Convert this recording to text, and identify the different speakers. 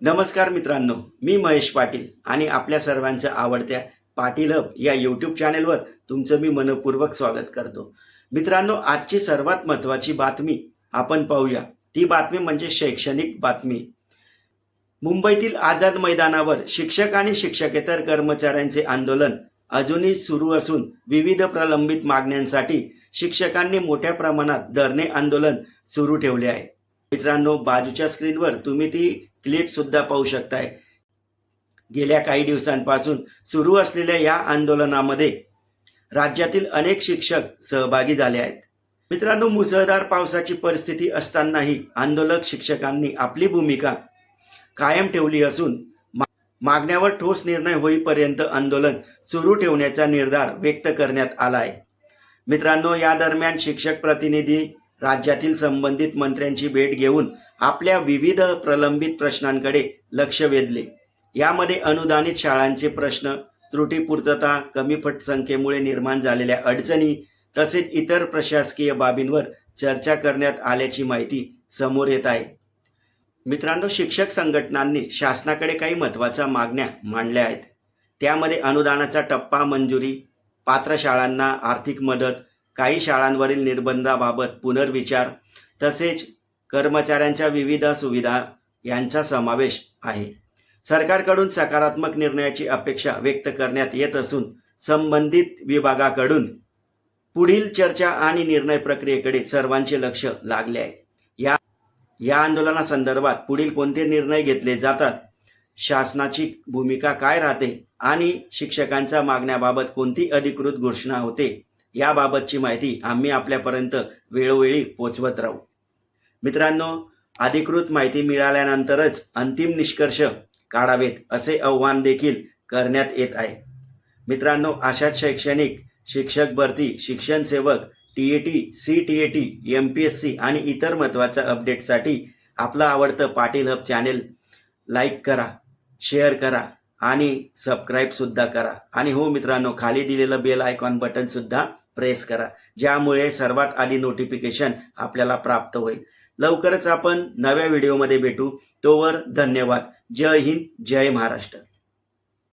Speaker 1: नमस्कार मित्रांनो, मी महेश पाटील आणि आपल्या सर्वांच्या आवडत्या पाटील हब या यूट्यूब चॅनेलवर तुमचं मी मनपूर्वक स्वागत करतो. मित्रांनो, आजची सर्वात महत्त्वाची बातमी आपण पाहूया. ती बातमी म्हणजे शैक्षणिक बातमी. मुंबईतील आझाद मैदानावर शिक्षक आणि शिक्षकेतर कर्मचाऱ्यांचे आंदोलन अजूनही सुरू असून विविध प्रलंबित मागण्यांसाठी शिक्षकांनी मोठ्या प्रमाणात धरणे आंदोलन सुरू ठेवले आहे. मित्रांनो, बाजूच्या स्क्रीनवर तुम्ही ती क्लिप सुद्धा पाहू शकताय. गेल्या काही दिवसांपासून सुरू असलेल्या या आंदोलनामध्ये राज्यातील अनेक शिक्षक सहभागी झाले आहेत. मित्रांनो, मुसळधार पावसाची परिस्थिती असतानाही आंदोलक शिक्षकांनी आपली भूमिका कायम ठेवली असून मागण्यावर ठोस निर्णय होईपर्यंत आंदोलन सुरू ठेवण्याचा निर्धार व्यक्त करण्यात आला आहे. मित्रांनो, या दरम्यान शिक्षक प्रतिनिधी राज्यातील संबंधित मंत्र्यांची भेट घेऊन आपल्या विविध प्रलंबित प्रश्नांकडे लक्ष वेधले. यामध्ये अनुदानित शाळांचे प्रश्न, त्रुटीपूर्तता, कमी पटसंख्येमुळे निर्माण झालेल्या अडचणी तसेच इतर प्रशासकीय बाबींवर चर्चा करण्यात आल्याची माहिती समोर येत आहे. मित्रांनो, शिक्षक संघटनांनी शासनाकडे काही महत्त्वाच्या मागण्या मांडल्या आहेत. त्यामध्ये अनुदानाचा टप्पा मंजुरी, पात्र शाळांना आर्थिक मदत, काही शाळांवरील निर्बंधाबाबत पुनर्विचार तसेच कर्मचाऱ्यांच्या विविध सुविधा यांचा समावेश आहे. सरकारकडून सकारात्मक निर्णयाची अपेक्षा व्यक्त करण्यात येत असून संबंधित विभागाकडून पुढील चर्चा आणि निर्णय प्रक्रियेकडे सर्वांचे लक्ष लागले आहे. या आंदोलनासंदर्भात पुढील कोणते निर्णय घेतले जातात, शासनाची भूमिका काय राहते आणि शिक्षकांच्या मागण्याबाबत कोणती अधिकृत घोषणा होते, याबाबतची माहिती आम्ही आपल्यापर्यंत वेळोवेळी पोहोचवत राहू. मित्रांनो, अधिकृत माहिती मिळाल्यानंतरच अंतिम निष्कर्ष काढावेत असे आवाहन देखील करण्यात येत आहे. मित्रांनो, अशाच शैक्षणिक, शिक्षक भरती, शिक्षण सेवक, TAT, CTAT, MPSC आणि इतर महत्त्वाच्या अपडेटसाठी आपलं आवडतं पाटील हब चॅनेल लाईक करा, शेअर करा आणि सबस्क्राईबसुद्धा करा. आणि हो मित्रांनो, खाली दिलेलं बेल आयकॉन बटन सुद्धा प्रेस करा, ज्यामुळे सर्वात आधी नोटिफिकेशन आपल्याला प्राप्त होईल. लवकरच आपण नव्या व्हिडिओमध्ये भेटू. तोवर धन्यवाद. जय हिंद, जय महाराष्ट्र.